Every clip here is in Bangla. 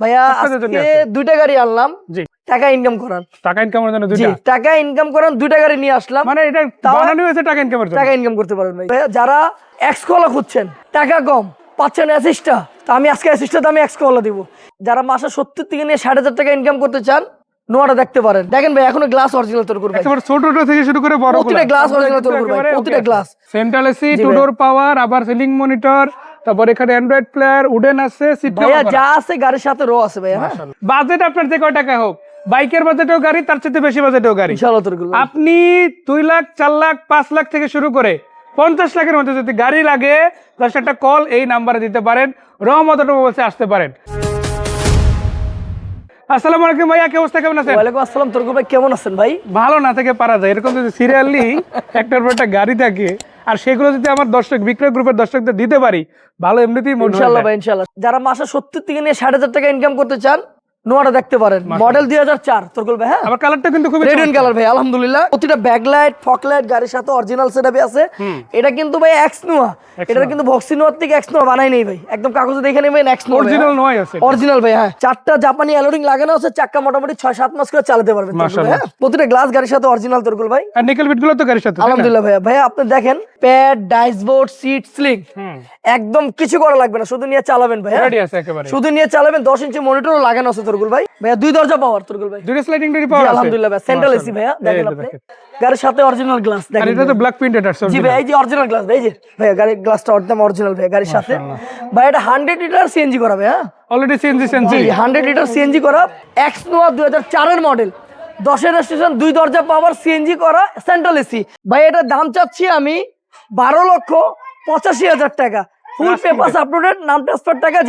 ভাইয়া আজকে দুইটা গাড়ি আনলাম টাকা ইনকাম করার টাকা ইনকাম করার দুইটা গাড়ি নিয়ে আসলাম, মানে এটা বানানো হয়েছে টাকা ইনকামের জন্য। টাকা ইনকাম করতে পারেন ভাইয়া। যারা এক্স কলা খুঁজছেন, টাকা কম পাচ্ছেন অ্যাসিস্টা, তো আমি আজকে অ্যাসিস্টা দামে এক্স কলা দিব। যারা মাসে 70 থেকে নিয়ে 60,000 টাকা ইনকাম করতে চান, নোয়াটা দেখতে পারেন। দেখেন ভাই এখনো গ্লাস অরিজিনাল তোর করবে, একেবারে ছোট থেকে শুরু করে বড় প্রতিটা গ্লাস অরিজিনাল তোর করবে, প্রতিটা গ্লাস সেন্ট্রাল এসি, টু ডোর পাওয়ার, আবার সিলিং মনিটর, তারপর এখানে অ্যান্ড্রয়েড প্লেয়ার, উডেন আছে, সিট ভাইয়া যা আছে গাড়ির সাথে রো আছে ভাইয়া। বাজেট আপনার যে কয় টাকা হোক, বাইকের বাজেটেও গাড়ি, তার চেয়ে বেশি বাজেটেও গাড়ি ইনশাআল্লাহ তোর করবে। আপনি 2 লাখ 4 লাখ 5 লাখ থেকে শুরু করে 50 লাখের মধ্যে যদি গাড়ি লাগে, তার একটা কল এই নাম্বারে দিতে পারেন, রহমত অটোমোবাইলসে আসতে পারেন। আসসালামু আলাইকুম ভাইয়া, কি অবস্থা, কেমন আছেন? ওয়ালাইকুম আসসালাম তোর ভাই, কেমন আছেন ভাই? ভালো না থেকে পারা যায়, এরকম যদি সিরিয়ালি একটার পর একটা গাড়ি থাকে আর সেগুলো যদি আমার দর্শক বিক্রয় গ্রুপের দর্শকদের দিতে পারি, ভালো এমনিতেই মনে হয়। ইনশাআল্লাহ ভাই ইনশাআল্লাহ। যারা মাসে 70 থেকে নিয়ে 60,000 টাকা ইনকাম করতে চান, নোয়াটা দেখতে পারেন, মডেল 2004 তোর বলবে। হ্যাঁ, আমার কালারটা কিন্তু খুব রেড কালার ভাই, আলহামদুলিল্লাহ। প্রতিটা ব্যাকলাইট ফকলাইট গাড়ির সাথে অরিজিনাল সেটআপে আছে। এটা কিন্তু ভাই এক্স নোয়া, এটা কিন্তু ভক্সি নোয়ার থেকে এক্স নোয়া বানাই নেই ভাই, একদম কাগজে দেখে নেবেন এক্স নোয়া, অরিজিনাল নোয়াই আছে, অরিজিনাল ভাই। হ্যাঁ, 4টা জাপানি অ্যালোরিং লাগানো আছে, চাকা মোটামুটি 6-7 মাস করে চালাতে পারবেন। হ্যাঁ, প্রতিটা গ্লাস গাড়ির সাথে অরিজিনাল তোর ভাই, আর নিকেল বিটগুলো তো গাড়ির সাথে। আলহামদুলিল্লাহ ভাইয়া। ভাইয়া আপনি দেখেন, প্যাড, ডাইসবোর্ড, সিট স্লিং, একদম কিছু করা লাগবে না, শুধু নিয়ে চালাবেন ভাই। রেডি আছে একেবারে, শুধু নিয়ে চালাবেন। 10 ইঞ্চি মনিটরও লাগানো আছে তোর ভাই। ভাইয়া 2 দরজা পাওয়ার তোর ভাই, 2টা স্লাইডিং ডোর পাওয়ার আছে, আলহামদুলিল্লাহ ভাই। সেন্ট্রাল এসি ভাইয়া, দেখেন আপনি গাড়ির সাথে অরিজিনাল গ্লাস দেখেন। আর এটা তো ব্ল্যাক প্রিন্টেড আছে। জি ভাই, এই যে অরিজিনাল গ্লাস ভাই, এই যে ভাইয়া গাড়ির গ্লাসটা একদম অরিজিনাল ভাই গাড়ির সাথে। ভাই এটা 100 লিটার সিএনজি করা ভাই। হ্যাঁ, অলরেডি সিএনজি 100 লিটার সিএনজি করা, এক্স নোয়া 2004 এর মডেল, 10 এর রেজিস্ট্রেশন, 2 দরজা পাওয়ার, সিএনজি করা, সেন্ট্রাল এসি। ভাই এটার দাম চাচ্ছি আমি 12,85,000 টাকা। ফুল পেপারস আপলোডেড, নাম ট্রান্সফার টাকা,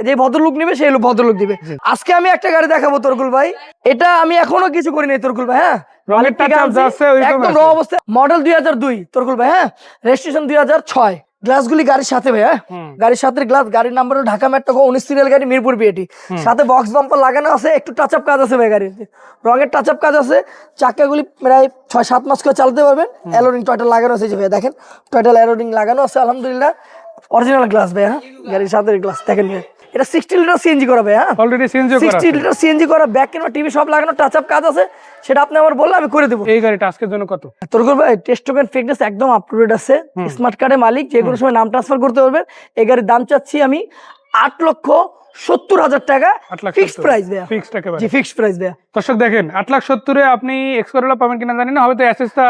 যে ভদ্রলোক নেবে সেই ভদ্রলোক দিবে। আজকে আমি একটা গাড়ি দেখাবো তোরকুল ভাই, এটা আমি এখনো কিছু করি নাই তোরকুল ভাই। হ্যাঁ, রঙের টাচ আছে, একদম র অবস্থা, মডেল 2002 তোরকুল ভাই। হ্যাঁ, রেজিস্ট্রেশন 2006। গ্লাসগুলি গাড়ির সাথে ভাই। হ্যাঁ, গাড়ির সাথে গ্লাস, গাড়ির নাম্বার ঢাকা মেট্রো 19 সিরিয়াল গাড়ি, মিরপুর বিএটি, সাথে বক্স বাম্পার লাগানো আছে, একটু টাচ আপ কাজ আছে ভাই গাড়ির, রঙের টাচ আপ কাজ আছে। চাকাগুলি প্রায় 6-7 মাস করে চালাতে পারবেন। অ্যালোরিং টয়টা লাগানো আছে যে ভাই, দেখেন টয়টা অ্যালোরিং লাগানো আছে, আলহামদুলিল্লাহ। অরিজিনাল গ্লাস ভাই। হ্যাঁ, গাড়ির সাথে গ্লাস দেখেন ভাই। এটা 60 লিটার সিএনজি করা ভাই। হ্যাঁ, অলরেডি সিএনজি করা, 60 লিটার সিএনজি করা, ব্যাক ক্যামেরা, টিভি সব লাগানো, টাচ আপ কাজ আছে, সেটা আপনি আমার বললে আমি করে দেবো। এই গাড়িটা আজকের জন্য কত? তোর ভাই টেস্ট টোকেন ফিটনেস একদম আপ টু ডেট আছে, স্মার্ট কার্ডের মালিক, যে কোনো সময় নাম ট্রান্সফার করতে পারবেন। এই গাড়ির দাম চাচ্ছি আমি 8,70,000 টাকা, ফিক্সড প্রাইস ভাই। ফিক্সড একেবারে, জি ফিক্সড প্রাইস ভাই। দর্শক দেখেন, 8,70,000 এ আপনি এক্স করোলা পাবেন কিনা জানি না, হয়তো অ্যাসেসটা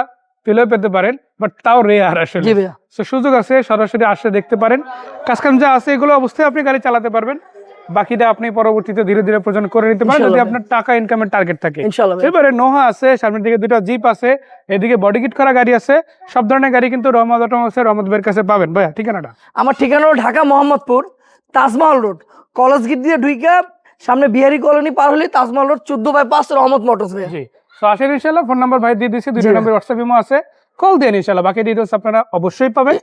পেলেও পেতে পারেন, বাট তাও রেয়ার আসলে। জি ভাইয়া, তো সুযোগ আছে, সরাসরি আসলে দেখতে পারেন। কাজকাম যা আছে এগুলো অবশ্যই আপনি গাড়ি চালাতে পারবেন, বাকিটা আপনি পরবর্তীতে ধীরে ধীরে প্রয়োজন করে নিতে পারেন যদি আপনার টাকা ইনকামের টার্গেট থাকে। ইনশাআল্লাহ। এবারে নোহা আছে, সামনের দিকে 2টা জিপ আছে, এদিকে বডি কিট করা গাড়ি আছে, সব ধরনের গাড়ি কিন্তু রহমত অটোমোবাইলসের রহমত ভাইয়ের কাছে পাবেন। ভাইয়া ঠিকানাটা? আমার ঠিকানা হলো Dhaka Mohammadpur, Taj Mahal road, college gate দিয়ে ঢুইকা সামনে বিহারি কলোনি পার হলে তাজমহল রোড, 14/5 রহমত মোটরস ভাই। জি, তো আসেন ইনশাআল্লাহ। ফোন নাম্বার ভাই দিয়ে দিয়েছি, 2 নম্বর হোয়াটসঅ্যাপ ইমো আছে, কল দেন ইনশাআল্লাহ, বাকি ডিটেইলস আপনারা অবশ্যই পাবেন।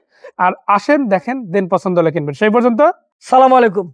আর আসেন, দেখেন, দেন পছন্দ হলে কিনবেন। সেই পর্যন্ত সালাম আলাইকুম।